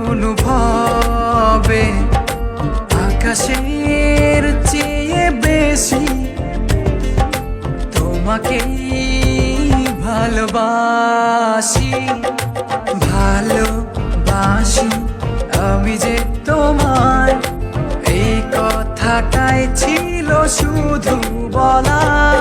অনুভবে আকাশের চেয়ে বেশি তোমাকেই ভালোবাসি। ভালোবাসি আমি যে তোমায়, এই কথাটাই ছিল শুধু বলা।